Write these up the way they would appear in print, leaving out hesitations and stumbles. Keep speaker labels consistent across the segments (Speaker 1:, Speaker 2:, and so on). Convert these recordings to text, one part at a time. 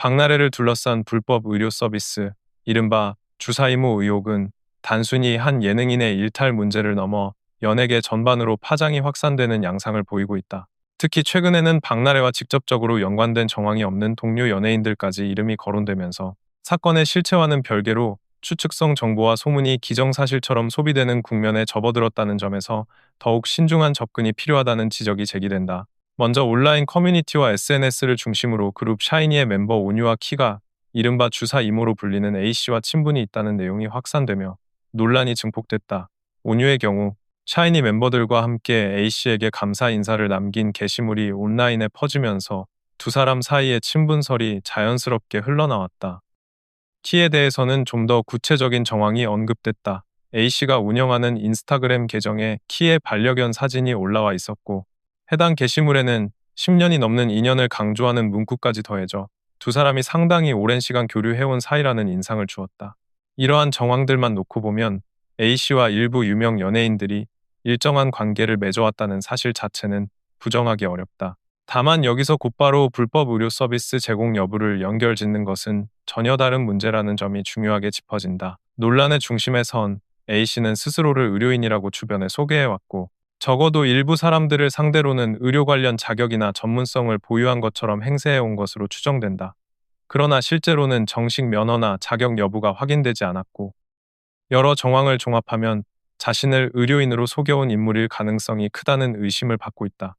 Speaker 1: 박나래를 둘러싼 불법 의료 서비스, 이른바 주사이모 의혹은 단순히 한 예능인의 일탈 문제를 넘어 연예계 전반으로 파장이 확산되는 양상을 보이고 있다. 특히 최근에는 박나래와 직접적으로 연관된 정황이 없는 동료 연예인들까지 이름이 거론되면서 사건의 실체와는 별개로 추측성 정보와 소문이 기정사실처럼 소비되는 국면에 접어들었다는 점에서 더욱 신중한 접근이 필요하다는 지적이 제기된다. 먼저 온라인 커뮤니티와 SNS를 중심으로 그룹 샤이니의 멤버 온유와 키가 이른바 주사 이모로 불리는 A씨와 친분이 있다는 내용이 확산되며 논란이 증폭됐다. 온유의 경우 샤이니 멤버들과 함께 A씨에게 감사 인사를 남긴 게시물이 온라인에 퍼지면서 두 사람 사이의 친분설이 자연스럽게 흘러나왔다. 키에 대해서는 좀 더 구체적인 정황이 언급됐다. A씨가 운영하는 인스타그램 계정에 키의 반려견 사진이 올라와 있었고 해당 게시물에는 10년이 넘는 인연을 강조하는 문구까지 더해져 두 사람이 상당히 오랜 시간 교류해온 사이라는 인상을 주었다. 이러한 정황들만 놓고 보면 A씨와 일부 유명 연예인들이 일정한 관계를 맺어왔다는 사실 자체는 부정하기 어렵다. 다만 여기서 곧바로 불법 의료 서비스 제공 여부를 연결짓는 것은 전혀 다른 문제라는 점이 중요하게 짚어진다. 논란의 중심에 선 A씨는 스스로를 의료인이라고 주변에 소개해왔고 적어도 일부 사람들을 상대로는 의료 관련 자격이나 전문성을 보유한 것처럼 행세해온 것으로 추정된다. 그러나 실제로는 정식 면허나 자격 여부가 확인되지 않았고 여러 정황을 종합하면 자신을 의료인으로 속여온 인물일 가능성이 크다는 의심을 받고 있다.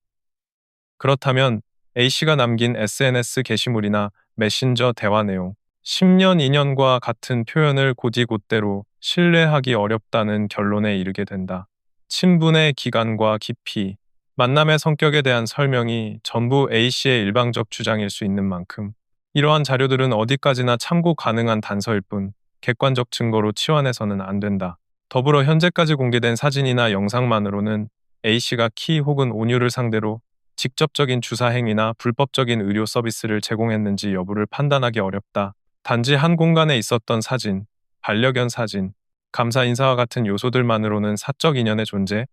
Speaker 1: 그렇다면 A씨가 남긴 SNS 게시물이나 메신저 대화 내용, 10년 인연과 같은 표현을 곧이곧대로 신뢰하기 어렵다는 결론에 이르게 된다. 친분의 기간과 깊이, 만남의 성격에 대한 설명이 전부 A씨의 일방적 주장일 수 있는 만큼 이러한 자료들은 어디까지나 참고 가능한 단서일 뿐 객관적 증거로 치환해서는 안 된다. 더불어 현재까지 공개된 사진이나 영상만으로는 A씨가 키 혹은 온유를 상대로 직접적인 주사 행위나 불법적인 의료 서비스를 제공했는지 여부를 판단하기 어렵다. 단지 한 공간에 있었던 사진, 반려견 사진, 감사 인사와 같은 요소들만으로는 사적 인연의 존재,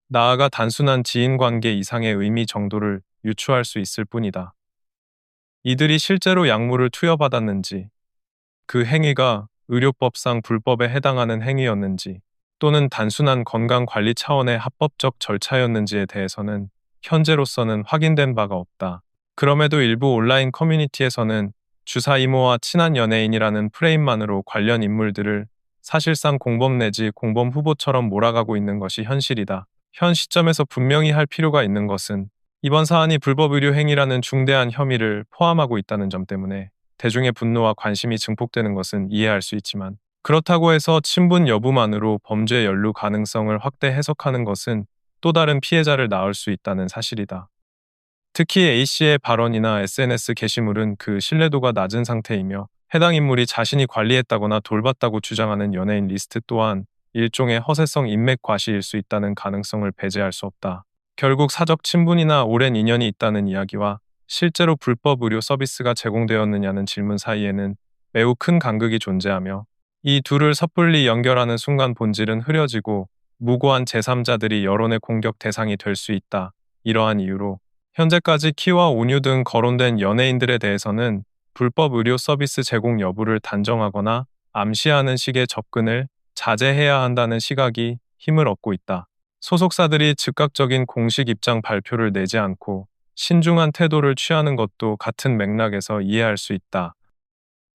Speaker 1: 나아가 단순한 지인 관계 이상의 의미 정도를 유추할 수 있을 뿐이다. 이들이 실제로 약물을 투여받았는지, 그 행위가 의료법상 불법에 해당하는 행위였는지, 또는 단순한 건강관리 차원의 합법적 절차였는지에 대해서는 현재로서는 확인된 바가 없다. 그럼에도 일부 온라인 커뮤니티에서는 주사 이모와 친한 연예인이라는 프레임만으로 관련 인물들을 사실상 공범 내지 공범 후보처럼 몰아가고 있는 것이 현실이다. 현 시점에서 분명히 할 필요가 있는 것은 이번 사안이 불법 의료 행위라는 중대한 혐의를 포함하고 있다는 점 때문에 대중의 분노와 관심이 증폭되는 것은 이해할 수 있지만 그렇다고 해서 친분 여부만으로 범죄 연루 가능성을 확대 해석하는 것은 또 다른 피해자를 낳을 수 있다는 사실이다. 특히 A씨의 발언이나 SNS 게시물은 그 신뢰도가 낮은 상태이며 해당 인물이 자신이 관리했다거나 돌봤다고 주장하는 연예인 리스트 또한 일종의 허세성 인맥 과시일 수 있다는 가능성을 배제할 수 없다. 결국 사적 친분이나 오랜 인연이 있다는 이야기와 실제로 불법 의료 서비스가 제공되었느냐는 질문 사이에는 매우 큰 간극이 존재하며 이 둘을 섣불리 연결하는 순간 본질은 흐려지고 무고한 제3자들이 여론의 공격 대상이 될 수 있다. 이러한 이유로 현재까지 키와 온유 등 거론된 연예인들에 대해서는 불법 의료 서비스 제공 여부를 단정하거나 암시하는 식의 접근을 자제해야 한다는 시각이 힘을 얻고 있다. 소속사들이 즉각적인 공식 입장 발표를 내지 않고 신중한 태도를 취하는 것도 같은 맥락에서 이해할 수 있다.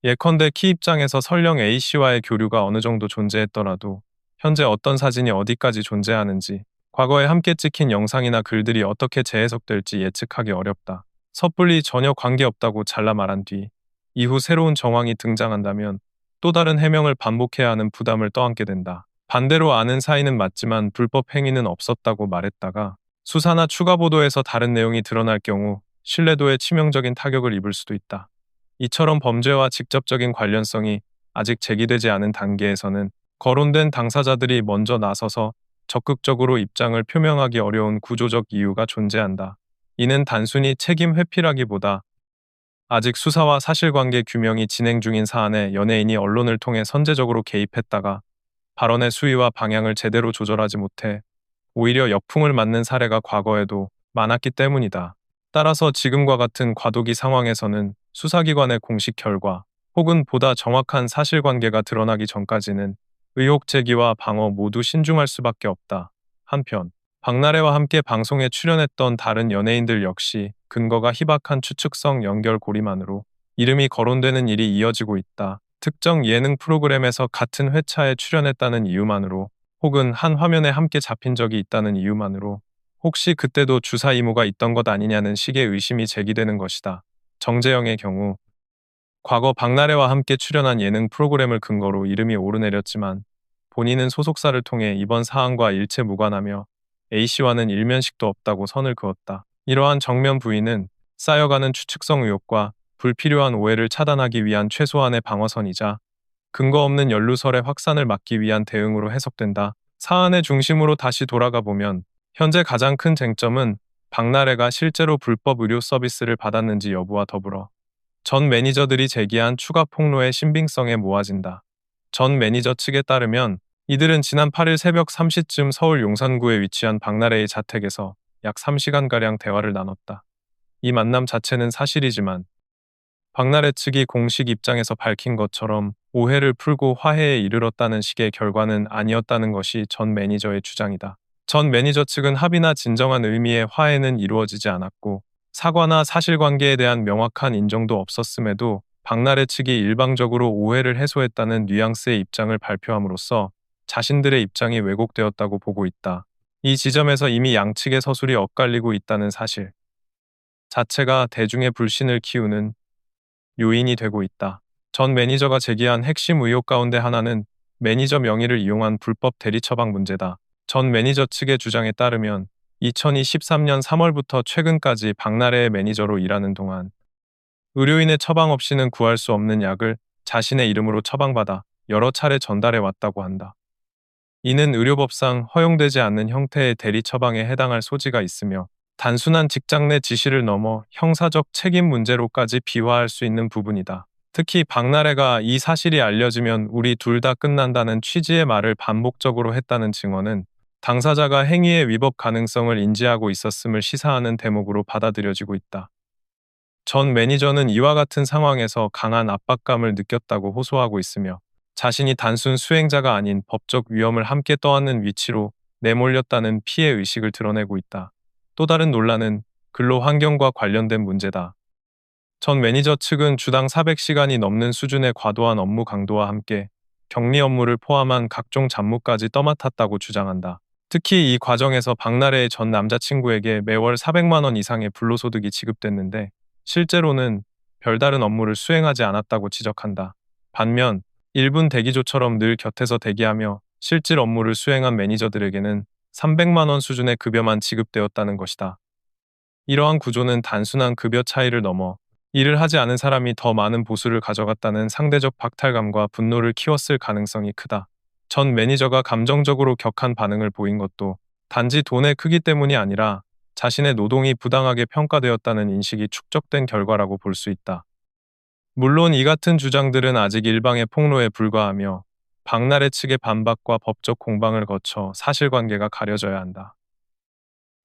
Speaker 1: 예컨대 키 입장에서 설령 A씨와의 교류가 어느 정도 존재했더라도 현재 어떤 사진이 어디까지 존재하는지, 과거에 함께 찍힌 영상이나 글들이 어떻게 재해석될지 예측하기 어렵다. 섣불리 전혀 관계없다고 잘라 말한 뒤 이후 새로운 정황이 등장한다면 또 다른 해명을 반복해야 하는 부담을 떠안게 된다. 반대로 아는 사이는 맞지만 불법 행위는 없었다고 말했다가 수사나 추가 보도에서 다른 내용이 드러날 경우 신뢰도에 치명적인 타격을 입을 수도 있다. 이처럼 범죄와 직접적인 관련성이 아직 제기되지 않은 단계에서는 거론된 당사자들이 먼저 나서서 적극적으로 입장을 표명하기 어려운 구조적 이유가 존재한다. 이는 단순히 책임 회피라기보다 아직 수사와 사실관계 규명이 진행 중인 사안에 연예인이 언론을 통해 선제적으로 개입했다가 발언의 수위와 방향을 제대로 조절하지 못해 오히려 역풍을 맞는 사례가 과거에도 많았기 때문이다. 따라서 지금과 같은 과도기 상황에서는 수사기관의 공식 결과 혹은 보다 정확한 사실관계가 드러나기 전까지는 의혹 제기와 방어 모두 신중할 수밖에 없다. 한편 박나래와 함께 방송에 출연했던 다른 연예인들 역시 근거가 희박한 추측성 연결고리만으로 이름이 거론되는 일이 이어지고 있다. 특정 예능 프로그램에서 같은 회차에 출연했다는 이유만으로 혹은 한 화면에 함께 잡힌 적이 있다는 이유만으로 혹시 그때도 주사 이모가 있던 것 아니냐는 식의 의심이 제기되는 것이다. 정재영의 경우 과거 박나래와 함께 출연한 예능 프로그램을 근거로 이름이 오르내렸지만 본인은 소속사를 통해 이번 사안과 일체 무관하며 A씨와는 일면식도 없다고 선을 그었다. 이러한 정면 부인은 쌓여가는 추측성 의혹과 불필요한 오해를 차단하기 위한 최소한의 방어선이자 근거 없는 연루설의 확산을 막기 위한 대응으로 해석된다. 사안의 중심으로 다시 돌아가 보면 현재 가장 큰 쟁점은 박나래가 실제로 불법 의료 서비스를 받았는지 여부와 더불어 전 매니저들이 제기한 추가 폭로의 신빙성에 모아진다. 전 매니저 측에 따르면 이들은 지난 8일 새벽 3시쯤 서울 용산구에 위치한 박나래의 자택에서 약 3시간가량 대화를 나눴다. 이 만남 자체는 사실이지만 박나래 측이 공식 입장에서 밝힌 것처럼 오해를 풀고 화해에 이르렀다는 식의 결과는 아니었다는 것이 전 매니저의 주장이다. 전 매니저 측은 합의나 진정한 의미의 화해는 이루어지지 않았고 사과나 사실관계에 대한 명확한 인정도 없었음에도 박나래 측이 일방적으로 오해를 해소했다는 뉘앙스의 입장을 발표함으로써 자신들의 입장이 왜곡되었다고 보고 있다. 이 지점에서 이미 양측의 서술이 엇갈리고 있다는 사실 자체가 대중의 불신을 키우는 요인이 되고 있다. 전 매니저가 제기한 핵심 의혹 가운데 하나는 매니저 명의를 이용한 불법 대리 처방 문제다. 전 매니저 측의 주장에 따르면 2023년 3월부터 최근까지 박나래의 매니저로 일하는 동안 의료인의 처방 없이는 구할 수 없는 약을 자신의 이름으로 처방받아 여러 차례 전달해 왔다고 한다. 이는 의료법상 허용되지 않는 형태의 대리 처방에 해당할 소지가 있으며 단순한 직장 내 지시를 넘어 형사적 책임 문제로까지 비화할 수 있는 부분이다. 특히 박나래가 이 사실이 알려지면 우리 둘 다 끝난다는 취지의 말을 반복적으로 했다는 증언은 당사자가 행위의 위법 가능성을 인지하고 있었음을 시사하는 대목으로 받아들여지고 있다. 전 매니저는 이와 같은 상황에서 강한 압박감을 느꼈다고 호소하고 있으며 자신이 단순 수행자가 아닌 법적 위험을 함께 떠안는 위치로 내몰렸다는 피해 의식을 드러내고 있다. 또 다른 논란은 근로 환경과 관련된 문제다. 전 매니저 측은 주당 400시간이 넘는 수준의 과도한 업무 강도와 함께 격리 업무를 포함한 각종 잡무까지 떠맡았다고 주장한다. 특히 이 과정에서 박나래의 전 남자친구에게 매월 400만 원 이상의 불로소득이 지급됐는데 실제로는 별다른 업무를 수행하지 않았다고 지적한다. 반면 1분 대기조처럼 늘 곁에서 대기하며 실질 업무를 수행한 매니저들에게는 300만 원 수준의 급여만 지급되었다는 것이다. 이러한 구조는 단순한 급여 차이를 넘어 일을 하지 않은 사람이 더 많은 보수를 가져갔다는 상대적 박탈감과 분노를 키웠을 가능성이 크다. 전 매니저가 감정적으로 격한 반응을 보인 것도 단지 돈의 크기 때문이 아니라 자신의 노동이 부당하게 평가되었다는 인식이 축적된 결과라고 볼 수 있다. 물론 이 같은 주장들은 아직 일방의 폭로에 불과하며 박나래 측의 반박과 법적 공방을 거쳐 사실관계가 가려져야 한다.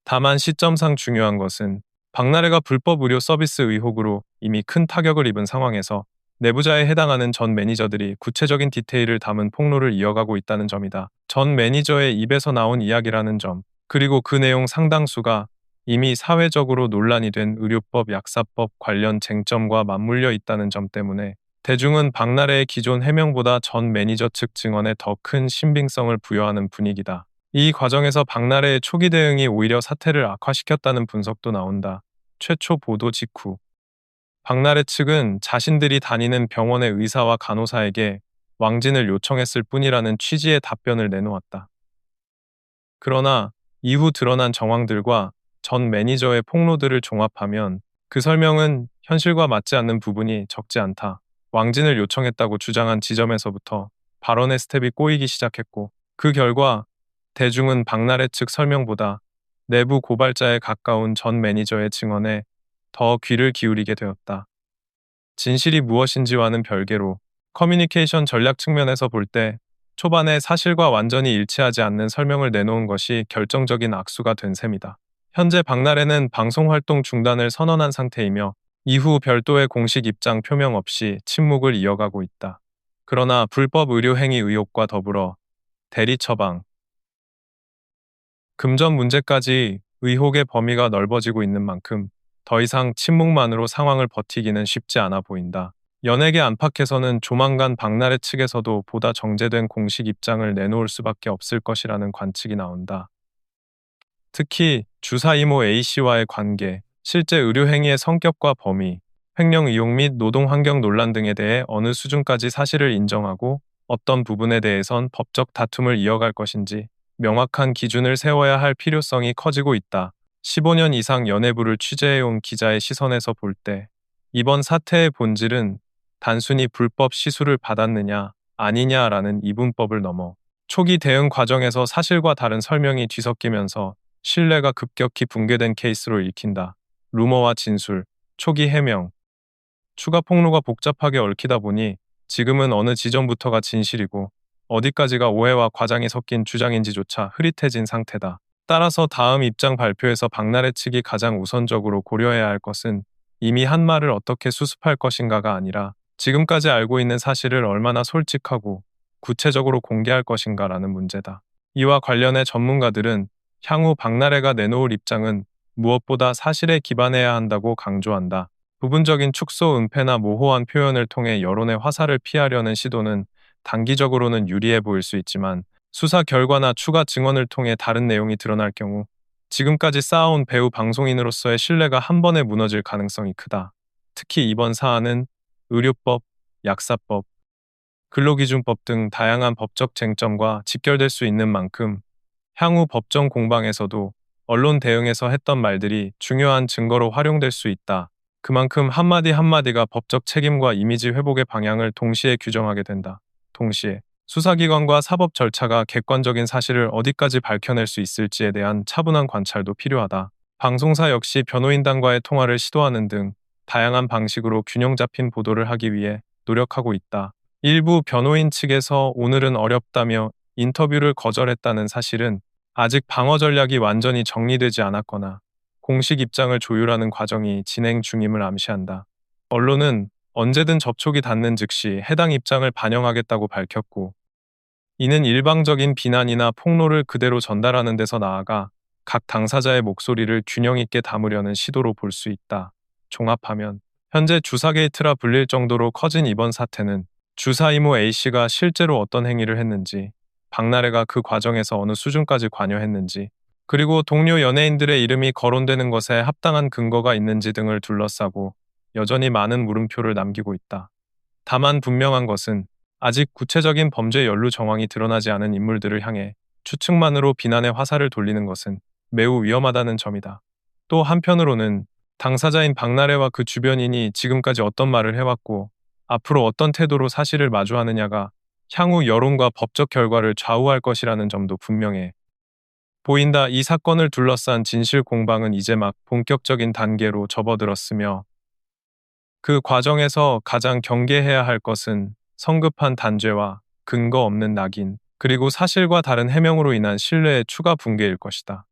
Speaker 1: 다만 시점상 중요한 것은 박나래가 불법 의료 서비스 의혹으로 이미 큰 타격을 입은 상황에서 내부자에 해당하는 전 매니저들이 구체적인 디테일을 담은 폭로를 이어가고 있다는 점이다. 전 매니저의 입에서 나온 이야기라는 점, 그리고 그 내용 상당수가 이미 사회적으로 논란이 된 의료법, 약사법 관련 쟁점과 맞물려 있다는 점 때문에 대중은 박나래의 기존 해명보다 전 매니저 측 증언에 더 큰 신빙성을 부여하는 분위기다. 이 과정에서 박나래의 초기 대응이 오히려 사태를 악화시켰다는 분석도 나온다. 최초 보도 직후 박나래 측은 자신들이 다니는 병원의 의사와 간호사에게 왕진을 요청했을 뿐이라는 취지의 답변을 내놓았다. 그러나 이후 드러난 정황들과 전 매니저의 폭로들을 종합하면 그 설명은 현실과 맞지 않는 부분이 적지 않다. 왕진을 요청했다고 주장한 지점에서부터 발언의 스텝이 꼬이기 시작했고 그 결과 대중은 박나래 측 설명보다 내부 고발자에 가까운 전 매니저의 증언에 더 귀를 기울이게 되었다. 진실이 무엇인지와는 별개로 커뮤니케이션 전략 측면에서 볼 때 초반에 사실과 완전히 일치하지 않는 설명을 내놓은 것이 결정적인 악수가 된 셈이다. 현재 박나래는 방송 활동 중단을 선언한 상태이며 이후 별도의 공식 입장 표명 없이 침묵을 이어가고 있다. 그러나 불법 의료 행위 의혹과 더불어 대리 처방, 금전 문제까지 의혹의 범위가 넓어지고 있는 만큼 더 이상 침묵만으로 상황을 버티기는 쉽지 않아 보인다. 연예계 안팎에서는 조만간 박나래 측에서도 보다 정제된 공식 입장을 내놓을 수밖에 없을 것이라는 관측이 나온다. 특히 주사 이모 A씨와의 관계, 실제 의료 행위의 성격과 범위, 횡령 의혹 및 노동 환경 논란 등에 대해 어느 수준까지 사실을 인정하고 어떤 부분에 대해선 법적 다툼을 이어갈 것인지 명확한 기준을 세워야 할 필요성이 커지고 있다. 15년 이상 연예부를 취재해온 기자의 시선에서 볼 때 이번 사태의 본질은 단순히 불법 시술을 받았느냐 아니냐라는 이분법을 넘어 초기 대응 과정에서 사실과 다른 설명이 뒤섞이면서 신뢰가 급격히 붕괴된 케이스로 읽힌다. 루머와 진술, 초기 해명, 추가 폭로가 복잡하게 얽히다 보니 지금은 어느 지점부터가 진실이고 어디까지가 오해와 과장이 섞인 주장인지조차 흐릿해진 상태다. 따라서 다음 입장 발표에서 박나래 측이 가장 우선적으로 고려해야 할 것은 이미 한 말을 어떻게 수습할 것인가가 아니라 지금까지 알고 있는 사실을 얼마나 솔직하고 구체적으로 공개할 것인가라는 문제다. 이와 관련해 전문가들은 향후 박나래가 내놓을 입장은 무엇보다 사실에 기반해야 한다고 강조한다. 부분적인 축소 은폐나 모호한 표현을 통해 여론의 화살을 피하려는 시도는 단기적으로는 유리해 보일 수 있지만 수사 결과나 추가 증언을 통해 다른 내용이 드러날 경우 지금까지 쌓아온 배우 방송인으로서의 신뢰가 한 번에 무너질 가능성이 크다. 특히 이번 사안은 의료법, 약사법, 근로기준법 등 다양한 법적 쟁점과 직결될 수 있는 만큼 향후 법정 공방에서도 언론 대응에서 했던 말들이 중요한 증거로 활용될 수 있다. 그만큼 한마디 한마디가 법적 책임과 이미지 회복의 방향을 동시에 규정하게 된다. 동시에 수사기관과 사법 절차가 객관적인 사실을 어디까지 밝혀낼 수 있을지에 대한 차분한 관찰도 필요하다. 방송사 역시 변호인단과의 통화를 시도하는 등 다양한 방식으로 균형 잡힌 보도를 하기 위해 노력하고 있다. 일부 변호인 측에서 오늘은 어렵다며 인터뷰를 거절했다는 사실은 아직 방어 전략이 완전히 정리되지 않았거나 공식 입장을 조율하는 과정이 진행 중임을 암시한다. 언론은 언제든 접촉이 닿는 즉시 해당 입장을 반영하겠다고 밝혔고, 이는 일방적인 비난이나 폭로를 그대로 전달하는 데서 나아가 각 당사자의 목소리를 균형 있게 담으려는 시도로 볼 수 있다. 종합하면 현재 주사 게이트라 불릴 정도로 커진 이번 사태는 주사 이모 A씨가 실제로 어떤 행위를 했는지, 박나래가 그 과정에서 어느 수준까지 관여했는지, 그리고 동료 연예인들의 이름이 거론되는 것에 합당한 근거가 있는지 등을 둘러싸고 여전히 많은 물음표를 남기고 있다. 다만 분명한 것은 아직 구체적인 범죄 연루 정황이 드러나지 않은 인물들을 향해 추측만으로 비난의 화살을 돌리는 것은 매우 위험하다는 점이다. 또 한편으로는 당사자인 박나래와 그 주변인이 지금까지 어떤 말을 해왔고 앞으로 어떤 태도로 사실을 마주하느냐가 향후 여론과 법적 결과를 좌우할 것이라는 점도 분명해 보인다. 이 사건을 둘러싼 진실 공방은 이제 막 본격적인 단계로 접어들었으며 그 과정에서 가장 경계해야 할 것은 성급한 단죄와 근거 없는 낙인, 그리고 사실과 다른 해명으로 인한 신뢰의 추가 붕괴일 것이다.